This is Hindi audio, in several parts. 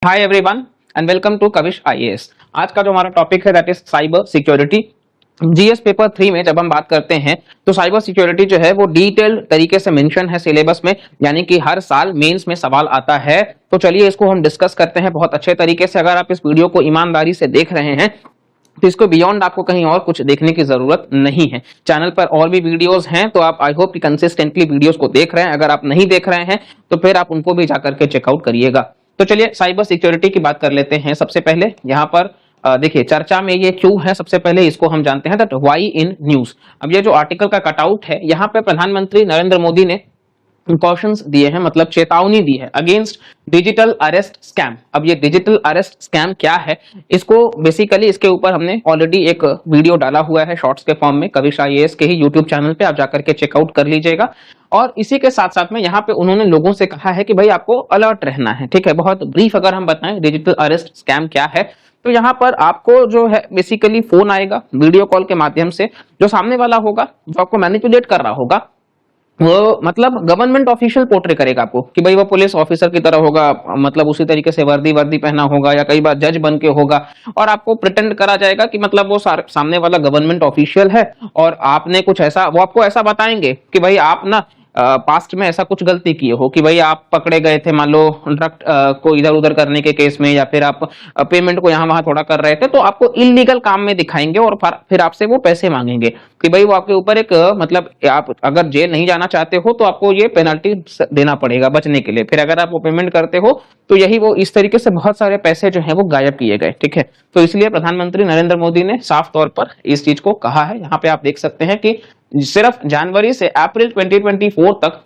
Hi everyone and welcome to Kavish IAS. आज का जो हमारा टॉपिक है that is cyber security. GS paper 3 में जब हम बात करते हैं तो साइबर सिक्योरिटी जो है वो डिटेल्ड तरीके से मेंशन है सिलेबस में, यानी कि हर साल मेंस में सवाल आता है। तो चलिए इसको हम डिस्कस करते हैं बहुत अच्छे तरीके से। अगर आप इस वीडियो को ईमानदारी से देख रहे हैं तो इसको बियॉन्ड आपको कहीं और कुछ देखने की जरूरत नहीं है। चैनल पर और भी वीडियोस हैं तो आप आई होप कि कंसिस्टेंटली वीडियोस को देख रहे हैं। अगर आप नहीं देख रहे हैं तो फिर आप उनको भी जाकर के चेकआउट करिएगा। तो चलिए साइबर सिक्योरिटी की बात कर लेते हैं। सबसे पहले यहाँ पर देखिए चर्चा में ये क्यों है, सबसे पहले इसको हम जानते हैं दैट व्हाई इन न्यूज। अब ये जो आर्टिकल का कटआउट है यहाँ पे प्रधानमंत्री नरेंद्र मोदी ने प्रिकॉशंस दिए हैं, मतलब चेतावनी दी है अगेंस्ट डिजिटल अरेस्ट स्कैम। अब ये डिजिटल अरेस्ट स्कैम क्या है, इसको बेसिकली इसके ऊपर हमने ऑलरेडी एक वीडियो डाला हुआ है शॉर्ट्स के फॉर्म में कविश आईएएस के ही यूट्यूब चैनल पे, आप जाकर के चेकआउट कर लीजिएगा। और इसी के साथ साथ में यहाँ पे उन्होंने लोगों से कहा है कि भाई आपको अलर्ट रहना है। ठीक है, बहुत ब्रीफ अगर हम बताएं डिजिटल अरेस्ट स्कैम क्या है तो यहाँ पर आपको जो है बेसिकली फोन आएगा वीडियो कॉल के माध्यम से, जो सामने वाला होगा जो आपको मैनिपुलेट कर रहा होगा वो मतलब गवर्नमेंट ऑफिशियल पोर्ट्रे करेगा आपको कि भाई वो पुलिस ऑफिसर की तरह होगा, मतलब उसी तरीके से वर्दी पहना होगा या कई बार जज बन के होगा, और आपको प्रिटेंड करा जाएगा कि मतलब वो सामने वाला गवर्नमेंट ऑफिशियल है और आपने कुछ ऐसा, वो आपको ऐसा बताएंगे कि भाई आप ना पास्ट में ऐसा कुछ गलती किए हो कि भाई आप पकड़े गए थे मान लो ड्रग को इधर उधर करने के केस में, या फिर आप पेमेंट को यहाँ वहां थोड़ा कर रहे थे, तो आपको इलीगल काम में दिखाएंगे और फिर आपसे वो पैसे मांगेंगे कि भाई वो आपके ऊपर एक मतलब आप अगर जेल नहीं जाना चाहते हो तो आपको ये पेनल्टी देना पड़ेगा बचने के लिए। फिर अगर आप वो पेमेंट करते हो तो यही वो इस तरीके से बहुत सारे पैसे जो है वो गायब किए गए। ठीक है, तो इसलिए प्रधानमंत्री नरेंद्र मोदी ने साफ तौर पर इस चीज को कहा है। यहाँ पे आप देख सकते हैं कि सिर्फ जनवरी से अप्रैल 2024 तक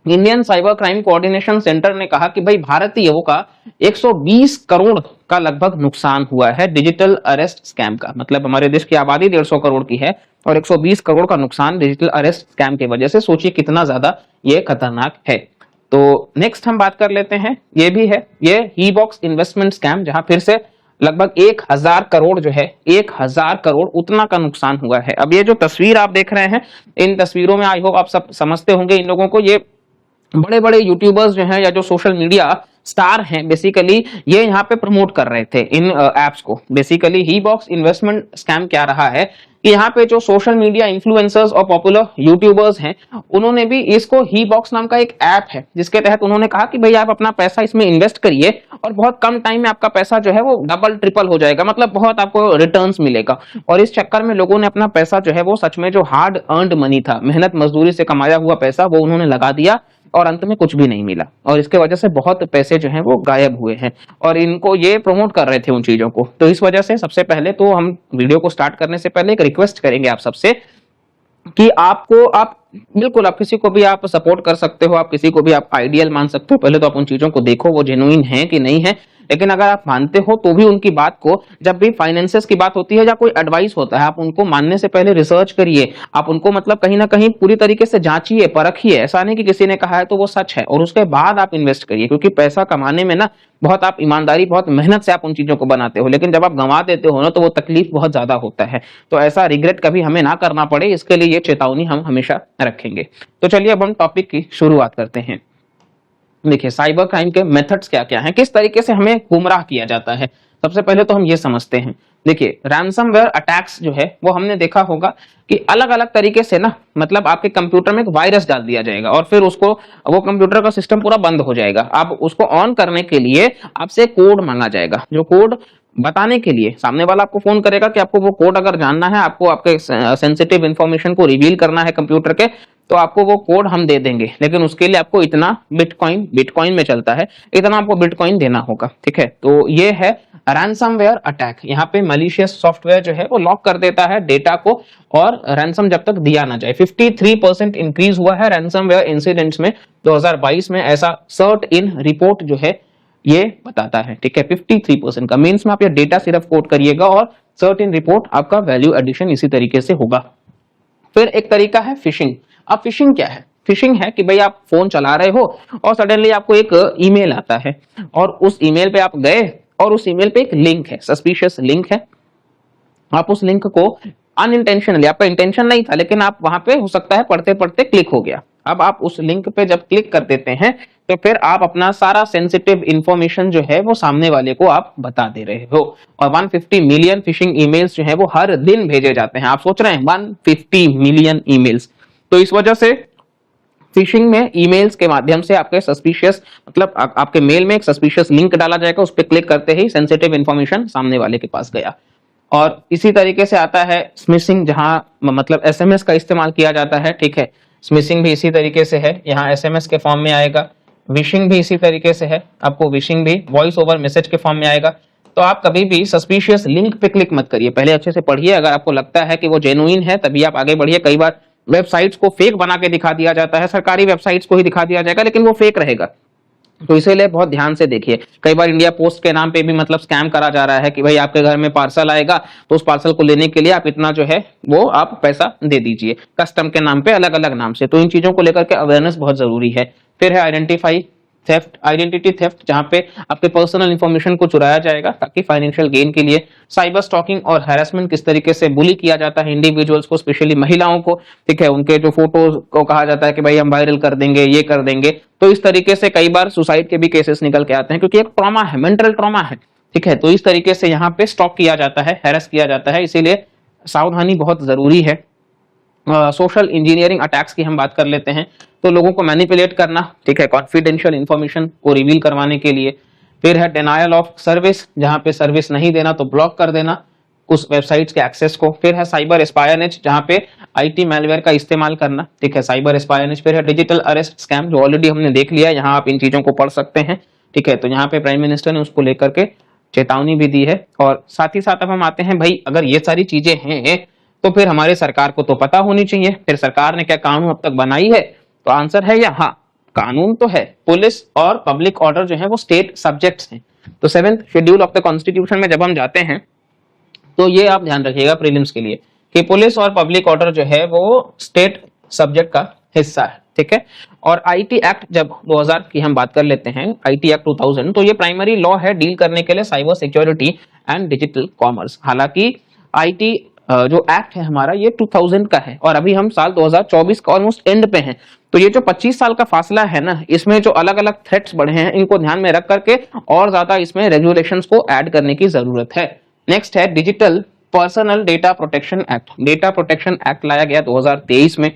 Indian cyber crime coordination centre ने कहा कि भाई भारतीयों का 120 करोड़ का लगभग नुकसान हुआ है डिजिटल अरेस्ट स्कैम का। मतलब हमारे देश की आबादी 150 करोड़ की है और 120 करोड़ का नुकसान डिजिटल अरेस्ट स्कैम की वजह से। सोचिए कितना ज्यादा ये खतरनाक है। तो नेक्स्ट हम बात कर लेते हैं, ये भी है ये हीबॉक्स इन्वेस्टमेंट स्कैम, जहां फिर से लगभग 1000 करोड़ जो है 1000 करोड़ उतना का नुकसान हुआ है। अब ये जो तस्वीर आप देख रहे हैं इन तस्वीरों में आई होप आप सब समझते होंगे इन लोगों को। ये बड़े बड़े यूट्यूबर्स जो हैं या जो सोशल मीडिया स्टार हैं बेसिकली ये यहाँ पे प्रमोट कर रहे थे इन एप्स को। बेसिकली हीबॉक्स इन्वेस्टमेंट स्कैम क्या रहा है कि यहाँ पे जो सोशल मीडिया इन्फ्लुएंसर्स और पॉपुलर यूट्यूबर्स हैं उन्होंने भी इसको हीबॉक्स नाम का एक ऐप है जिसके तहत उन्होंने कहा कि भाई आप अपना पैसा इसमें इन्वेस्ट करिए और बहुत कम टाइम में आपका पैसा जो है वो डबल ट्रिपल हो जाएगा, मतलब बहुत आपको रिटर्न्स मिलेगा। और इस चक्कर में लोगों ने अपना पैसा जो है वो सच में जो हार्ड अर्नड मनी था, मेहनत मजदूरी से कमाया हुआ पैसा, वो उन्होंने लगा दिया और अंत में कुछ भी नहीं मिला और इसके वजह से बहुत पैसे जो हैं वो गायब हुए हैं। और इनको ये प्रमोट कर रहे थे उन चीजों को। तो इस वजह से सबसे पहले तो हम वीडियो को स्टार्ट करने से पहले एक रिक्वेस्ट करेंगे आप सबसे कि आपको आप बिल्कुल आप किसी को भी आप सपोर्ट कर सकते हो, आप किसी को भी आप आइडियल मान सकते हो। पहले तो आप उन चीजों को देखो वो जेन्युइन है कि नहीं है, लेकिन अगर आप मानते हो तो भी उनकी बात को, जब भी फाइनेंसेस की बात होती है या कोई एडवाइस होता है, आप उनको मानने से पहले रिसर्च करिए। आप उनको मतलब कहीं ना कहीं पूरी तरीके से जांचिए परखिए। ऐसा नहीं कि किसी ने कहा है तो वो सच है, और उसके बाद आप इन्वेस्ट करिए, क्योंकि पैसा कमाने में ना बहुत आप ईमानदारी बहुत मेहनत से आप उन चीजों को बनाते हो, लेकिन जब आप गंवा देते हो ना तो वो तकलीफ बहुत ज्यादा होता है। तो ऐसा रिग्रेट कभी हमें ना करना पड़े, इसके लिए ये चेतावनी हम हमेशा रखेंगे। तो चलिए अब हम टॉपिक की शुरुआत करते हैं। देखिए साइबर क्राइम के मेथड्स क्या क्या हैं, किस तरीके से हमें गुमराह किया जाता है। सबसे पहले तो हम ये समझते हैं। देखिए रैंसमवेयर अटैक्स जो है वो हमने देखा होगा कि अलग अलग तरीके से ना, मतलब आपके कंप्यूटर में एक वायरस डाल दिया जाएगा और फिर उसको वो कंप्यूटर का सिस्टम पूरा बंद हो जाएगा। अब उसको ऑन करने के लिए आपसे कोड मांगा जाएगा, जो कोड बताने के लिए सामने वाला आपको फोन करेगा कि आपको वो कोड अगर जानना है, आपको आपके सेंसिटिव इंफॉर्मेशन को रिवील करना है कंप्यूटर के, तो आपको वो कोड हम दे देंगे, लेकिन उसके लिए आपको इतना बिटकॉइन में चलता है, इतना आपको बिटकॉइन देना होगा। ठीक है, तो ये है रैंसमवेयर अटैक। यहाँ पे मलिशियस सॉफ्टवेयर जो है वो लॉक कर देता है डेटा को और रैंसम जब तक दिया ना जाए। 53% इंक्रीज हुआ है रैंसमवेयर इंसिडेंट्स में 2022 में, ऐसा सर्ट इन रिपोर्ट जो है ये बताता है। ठीक है, 53% का मीन्स में आप ये डेटा सिर्फ कोड करिएगा और सर्ट इन रिपोर्ट आपका वैल्यू एडिशन इसी तरीके से होगा। फिर एक तरीका है फिशिंग। अब फिशिंग क्या है? फिशिंग है कि भाई आप फोन चला रहे हो और सडनली आपको एक ईमेल आता है और उस ईमेल पे आप गए और उस ईमेल पे एक लिंक है, सस्पिशियस लिंक है। आप उस लिंक को अनइंटेंशनली, आपका इंटेंशन नहीं था लेकिन आप वहां पे हो सकता है पढ़ते पढ़ते क्लिक हो गया। अब आप उस लिंक पे जब क्लिक कर देते हैं तो फिर आप अपना सारा सेंसिटिव इंफॉर्मेशन जो है वो सामने वाले को आप बता दे रहे हो। और 150 मिलियन फिशिंग ईमेल्स जो है वो हर दिन भेजे जाते हैं। आप सोच रहे हैं 150 मिलियन ईमेल्स, तो इस वजह से फिशिंग में ईमेल्स के माध्यम से आपके सस्पिशियस मतलब आपके मेल में एक सस्पिशियस लिंक डाला जाएगा, उस पर क्लिक करते ही सेंसिटिव इंफॉर्मेशन सामने वाले के पास गया। और इसी तरीके से आता है स्मिशिंग, जहां मतलब एसएमएस का इस्तेमाल किया जाता है, ठीक है। स्मिशिंग भी इसी तरीके से है, यहाँ एसएमएस के फॉर्म में आएगा। विशिंग भी इसी तरीके से है, आपको विशिंग भी वॉइस ओवर मैसेज के फॉर्म में आएगा। तो आप कभी भी सस्पिशियस लिंक पे क्लिक मत करिए, पहले अच्छे से पढ़िए। अगर आपको लगता है कि वो जेन्युइन है तभी आप आगे बढ़िए। कई बार वेबसाइट्स को फेक बना के दिखा दिया जाता है, सरकारी वेबसाइट्स को ही दिखा दिया जाएगा, लेकिन वो फेक रहेगा, तो इसीलिए बहुत ध्यान से देखिए। कई बार इंडिया पोस्ट के नाम पे भी मतलब स्कैम करा जा रहा है कि भाई आपके घर में पार्सल आएगा तो उस पार्सल को लेने के लिए आप इतना जो है वो आप पैसा दे दीजिए, कस्टम के नाम पे, अलग अलग नाम से। तो इन चीजों को लेकर के अवेयरनेस बहुत जरूरी है। फिर है आइडेंटिफाई थेफ्ट, आइडेंटिटी थेफ्ट, जहां पे आपके पर्सनल इंफॉर्मेशन को चुराया जाएगा ताकि फाइनेंशियल गेन के लिए। साइबर स्टॉकिंग और हैरेसमेंट, किस तरीके से बुली किया जाता है इंडिविजुअल्स को, स्पेशली महिलाओं को, ठीक है। उनके जो फोटोज को कहा जाता है कि भाई हम वायरल कर देंगे, ये कर देंगे। तो इस तरीके से कई बार सुसाइड के भी केसेस निकल के आते हैं, क्योंकि एक ट्रॉमा है, मेंटल ट्रॉमा है, ठीक है। तो इस तरीके से यहाँ पे स्टॉक किया जाता है, हैरेस किया जाता है, इसीलिए सावधानी बहुत जरूरी है। सोशल इंजीनियरिंग अटैक्स की हम बात कर लेते हैं, तो लोगों को मैनिपुलेट करना, ठीक है, कॉन्फिडेंशियल इंफॉर्मेशन को रिवील करवाने के लिए। फिर है डिनायल ऑफ सर्विस, जहां पे सर्विस नहीं देना तो ब्लॉक कर देना उस वेबसाइट्स के एक्सेस को। फिर है साइबर एस्पायनेज, जहां पे आईटी मैलवेयर का इस्तेमाल करना, ठीक है, साइबर एस्पायनेज। फिर है डिजिटल अरेस्ट स्कैम, जो ऑलरेडी हमने देख लिया, यहाँ आप इन चीजों को पढ़ सकते हैं, ठीक है। तो यहाँ पे प्राइम मिनिस्टर ने उसको लेकर के चेतावनी भी दी है। और साथ ही साथ अब हम आते हैं, भाई अगर ये सारी चीजें हैं तो फिर हमारे सरकार को तो पता होनी चाहिए, फिर सरकार ने क्या कानून अब तक बनाई है? तो आंसर है या हाँ, कानून तो है। पुलिस और पब्लिक ऑर्डर जो है वो स्टेट सब्जेक्ट्स हैं। तो 7th schedule of the constitution में जब हम जाते हैं तो ये आप ध्यान रखिएगा प्रीलिम्स के लिए कि पुलिस और पब्लिक ऑर्डर जो है वो स्टेट सब्जेक्ट का हिस्सा है, ठीक है। और आईटी एक्ट जब 2000 की हम बात कर लेते हैं, आईटी एक्ट 2000, तो ये प्राइमरी लॉ है डील करने के लिए cyber security and digital commerce. हालांकि आईटी जो एक्ट है हमारा ये 2000 का है और अभी हम साल 2024 का ऑलमोस्ट एंड पे हैं। तो ये जो 25 साल का फासला है ना, इसमें जो अलग अलग थ्रेट्स बढ़े हैं इनको ध्यान में रख करके और ज्यादा इसमें रेगुलेशंस को ऐड करने की जरूरत है। नेक्स्ट है digital personal data protection act. Data protection act लाया गया 2023 में,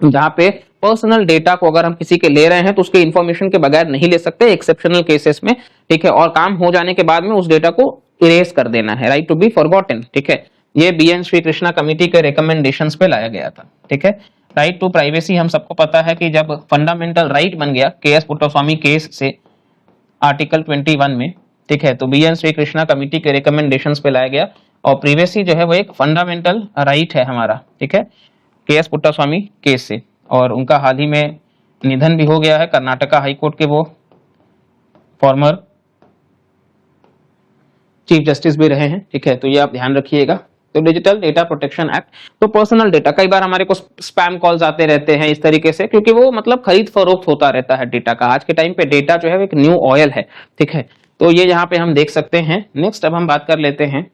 जहां पे पर्सनल डेटा को अगर हम किसी के ले रहे हैं तो उसके इंफॉर्मेशन के बगैर नहीं ले सकते, एक्सेप्शनल केसेस में, ठीक है। और काम हो जाने के बाद में उस डेटा को इरेज कर देना है, राइट टू बी फॉरगॉटन, ठीक है। ये बीएन श्री कृष्णा कमेटी के रिकमेंडेशंस पे लाया गया था, ठीक है। राइट टू प्राइवेसी हम सबको पता है कि जब फंडामेंटल राइट बन गया केएस पुट्टास्वामी केस से आर्टिकल 21 में, ठीक है, तो बीएन श्री कृष्णा कमेटी के रिकमेंडेशंस पे लाया गया। और प्राइवेसी जो है वो एक फंडामेंटल राइट है हमारा, ठीक है, केएस पुट्टास्वामी केस से। और उनका हाल ही में निधन भी हो गया है, कर्नाटका हाईकोर्ट के वो फॉर्मर चीफ जस्टिस भी रहे हैं, ठीक है। तो ये आप ध्यान रखिएगा। तो डिजिटल डेटा प्रोटेक्शन एक्ट, तो पर्सनल डेटा, कई बार हमारे को स्पैम कॉल्स आते रहते हैं इस तरीके से, क्योंकि वो मतलब खरीद फरोख्त होता रहता है डेटा का। आज के टाइम पे डेटा जो है एक न्यू ऑयल है, ठीक है। तो ये यहाँ पे हम देख सकते हैं। नेक्स्ट अब हम बात कर लेते हैं,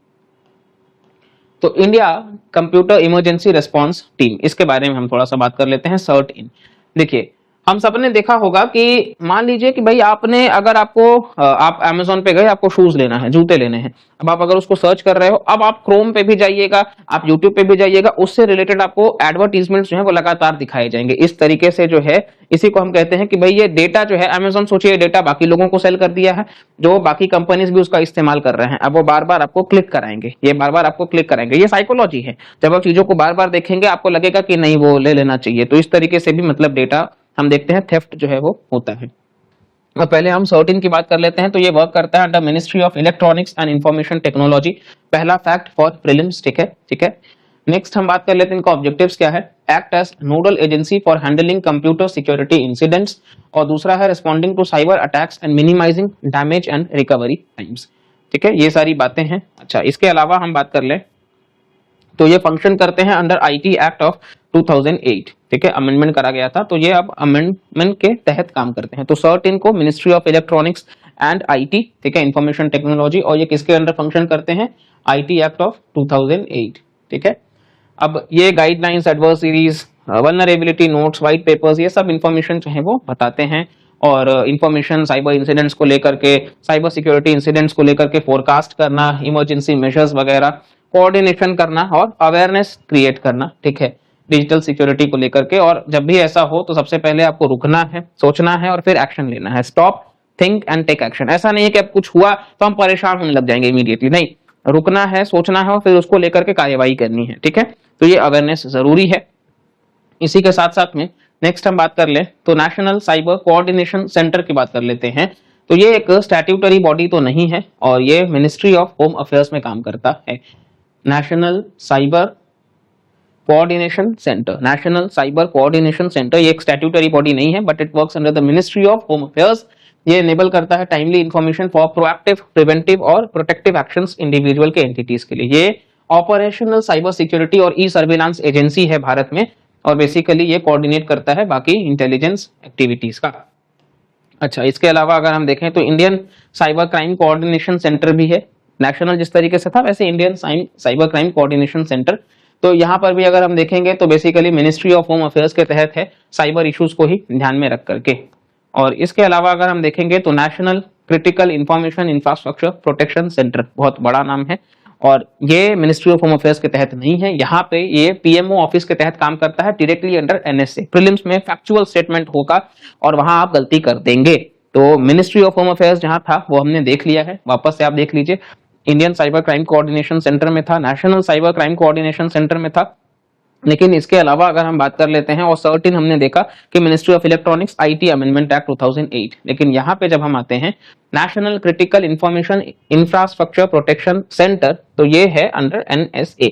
तो India computer emergency response team, इसके बारे में हम थोड़ा सा बात कर लेते हैं। सर्ट इन, देखिए हम सबने देखा होगा कि मान लीजिए कि भाई आपने अगर आप Amazon पे गए, आपको शूज लेना है, जूते लेने हैं। अब आप अगर उसको सर्च कर रहे हो, अब आप क्रोम पे भी जाइएगा, आप यूट्यूब पे भी जाइएगा, उससे रिलेटेड आपको एडवर्टीजमेंट जो है वो लगातार दिखाए जाएंगे। इस तरीके से जो है इसी को हम कहते हैं कि भाई ये डेटा जो है Amazon, सोचिए डेटा बाकी लोगों को सेल कर दिया है, जो बाकी कंपनीज भी उसका इस्तेमाल कर रहे हैं। अब वो बार बार आपको क्लिक कराएंगे, ये बार बार आपको क्लिक कराएंगे। ये साइकोलॉजी है, जब आप चीजों को बार बार देखेंगे आपको लगेगा कि नहीं वो ले लेना चाहिए। तो इस तरीके से भी मतलब डेटा हम देखते हैं थेफ्ट जो है वो होता है। और पहले हम सर्टिन की बात कर लेते हैं। तो ये वर्क करता है under ministry of electronics and information technology. पहला फैक्ट फॉर प्रीलिम्स, ठीक है, ठीक है। नेक्स्ट हम बात कर लेते हैं इनका ऑब्जेक्टिव्स क्या है। Act as nodal agency for handling computer security incidents, और दूसरा है responding to cyber attacks and minimising damage and recovery times, ठीक है। ये सारी बातें हैं। अच्छा, इसके अलावा हम बात कर ले तो ये फंक्शन करते हैं अंडर आईटी एक्ट ऑफ 2008, ठीक है, अमेंडमेंट करा गया था, तो ये अब अमेंडमेंट के तहत काम करते हैं। तो सर्ट इनको ministry of electronics and IT, ठीक है, इंफॉर्मेशन टेक्नोलॉजी, और ये किसके अंडर फंक्शन करते हैं? आईटी एक्ट ऑफ 2008, ठीक है। अब ये guidelines, adversaries, vulnerability notes, white papers, ये सब इंफॉर्मेशन जो है वो बताते हैं। और इंफॉर्मेशन साइबर इंसिडेंट्स को लेकर के, साइबर सिक्योरिटी इंसिडेंट्स को लेकर के फोरकास्ट करना, इमरजेंसी मेजर्स वगैरह, कोऑर्डिनेशन करना और अवेयरनेस क्रिएट करना, ठीक है, डिजिटल सिक्योरिटी को लेकर के। और जब भी ऐसा हो तो सबसे पहले आपको रुकना है, सोचना है और फिर एक्शन लेना है। Stop, think and take action. ऐसा नहीं है कि अब कुछ हुआ तो हम परेशान होने लग जाएंगे इमीडिएटली, नहीं, रुकना है, सोचना है और फिर उसको लेकर के कार्यवाही करनी है, ठीक है। तो ये अवेयरनेस जरूरी है। इसी के साथ साथ में नेक्स्ट हम बात कर ले तो नेशनल साइबर कोऑर्डिनेशन सेंटर की बात कर लेते हैं। तो ये एक स्टैट्यूटरी बॉडी तो नहीं है और ये मिनिस्ट्री ऑफ होम अफेयर्स में काम करता है। National cyber coordination centre, national cyber coordination centre, ये एक स्टैट्यूटरी बॉडी नहीं है but it works under the ministry of home affairs. ये इनेबल करता है timely information for proactive, preventive और प्रोटेक्टिव एक्शंस इंडिविजुअल के एंटिटीज के लिए। ये ऑपरेशनल साइबर सिक्योरिटी और ई सर्विलांस एजेंसी है भारत में और बेसिकली ये कोऑर्डिनेट करता है बाकी इंटेलिजेंस एक्टिविटीज का। अच्छा, इसके अलावा अगर हम देखें तो Indian cyber crime coordination centre भी है। नेशनल जिस तरीके से था वैसे Indian cyber crime coordination centre. तो यहाँ पर भी अगर हम देखेंगे तो basically ministry of home affairs के तहत है, साइबर इश्यूज को ही ध्यान में रख करके। और इसके अलावा अगर हम देखेंगे तो national critical information infrastructure protection centre, बहुत बड़ा नाम है और ये मिनिस्ट्री ऑफ होम अफेयर्स के तहत नहीं है। यहाँ पे ये पीएमओ ऑफिस के तहत काम करता है, डायरेक्टली अंडर एनएसए। प्रीलिम्स में फैक्चुअल स्टेटमेंट होगा और वहां आप गलती कर देंगे। तो मिनिस्ट्री ऑफ होम अफेयर्स जहां था वो हमने देख लिया है, वापस से आप देख लीजिए। Indian cyber crime coordination centre में था, national cyber crime coordination centre में था। लेकिन इसके अलावा अगर हम बात कर लेते हैं और 13 हमने देखा कि ministry of electronics IT amendment act 2008। लेकिन यहाँ पे जब हम आते हैं national critical information infrastructure protection centre, तो ये है अंडर एनएसए,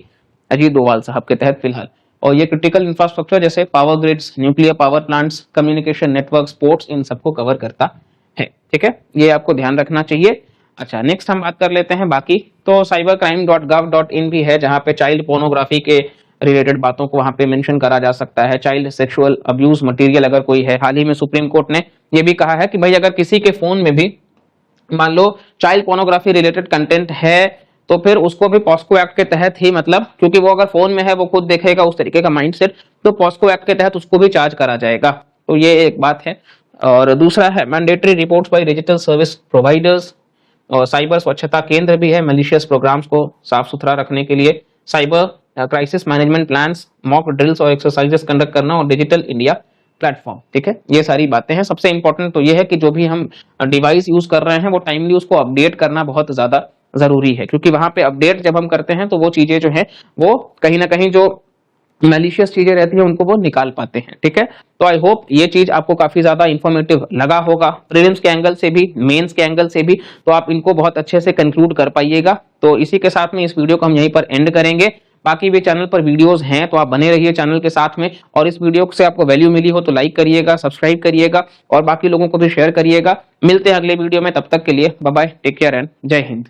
अजीत डोभाल साहब के तहत फिलहाल। और ये क्रिटिकल इंफ्रास्ट्रक्चर जैसे power grids, nuclear power plants, communication network, sports, इन सबको कवर करता है, ठीक है, ये आपको ध्यान रखना चाहिए। अच्छा, नेक्स्ट हम बात कर लेते हैं बाकी तो cybercrime.gov.in भी है जहां पे चाइल्ड पोर्नोग्राफी के रिलेटेड बातों को वहां पे मेंशन करा जा सकता है। चाइल्ड सेक्सुअल अब्यूज मटेरियल अगर कोई है, हाल ही में सुप्रीम कोर्ट ने ये भी कहा है कि भाई अगर किसी के फोन में भी मान लो चाइल्ड पोर्नोग्राफी रिलेटेड कंटेंट है तो फिर उसको भी पॉस्को एक्ट के तहत ही, मतलब क्योंकि वो अगर फोन में है वो खुद देखेगा उस तरीके का माइंडसेट, तो पॉस्को एक्ट के तहत उसको भी चार्ज करा जाएगा। तो ये एक बात है। और दूसरा है mandatory reports by digital service providers. और साइबर स्वच्छता केंद्र भी है मलिशियस प्रोग्राम्स को साफ सुथरा रखने के लिए। Cyber crisis management plans, mock drills और एक्सरसाइजेस कंडक्ट करना और डिजिटल इंडिया प्लेटफॉर्म, ठीक है, ये सारी बातें हैं। सबसे इंपॉर्टेंट तो ये है कि जो भी हम डिवाइस यूज कर रहे हैं वो टाइमली उसको अपडेट करना बहुत ज्यादा जरूरी है, क्योंकि वहां पे अपडेट जब हम करते हैं तो वो चीजें जो है वो कहीं ना कहीं जो मैलिशियस चीजें रहती हैं उनको वो निकाल पाते हैं, ठीक है। तो आई होप ये चीज आपको काफी ज्यादा इंफॉर्मेटिव लगा होगा, प्रीलिम्स के एंगल से भी, मेंस के एंगल से भी, तो आप इनको बहुत अच्छे से कंक्लूड कर पाइएगा। तो इसी के साथ में इस वीडियो को हम यहीं पर एंड करेंगे। बाकी भी चैनल पर वीडियोस हैं तो आप बने रहिए चैनल के साथ में, और इस वीडियो से आपको वैल्यू मिली हो तो लाइक करिएगा, सब्सक्राइब करिएगा और बाकी लोगों को भी शेयर करिएगा। मिलते हैं अगले वीडियो में, तब तक के लिए bye bye, take care and जय हिंद।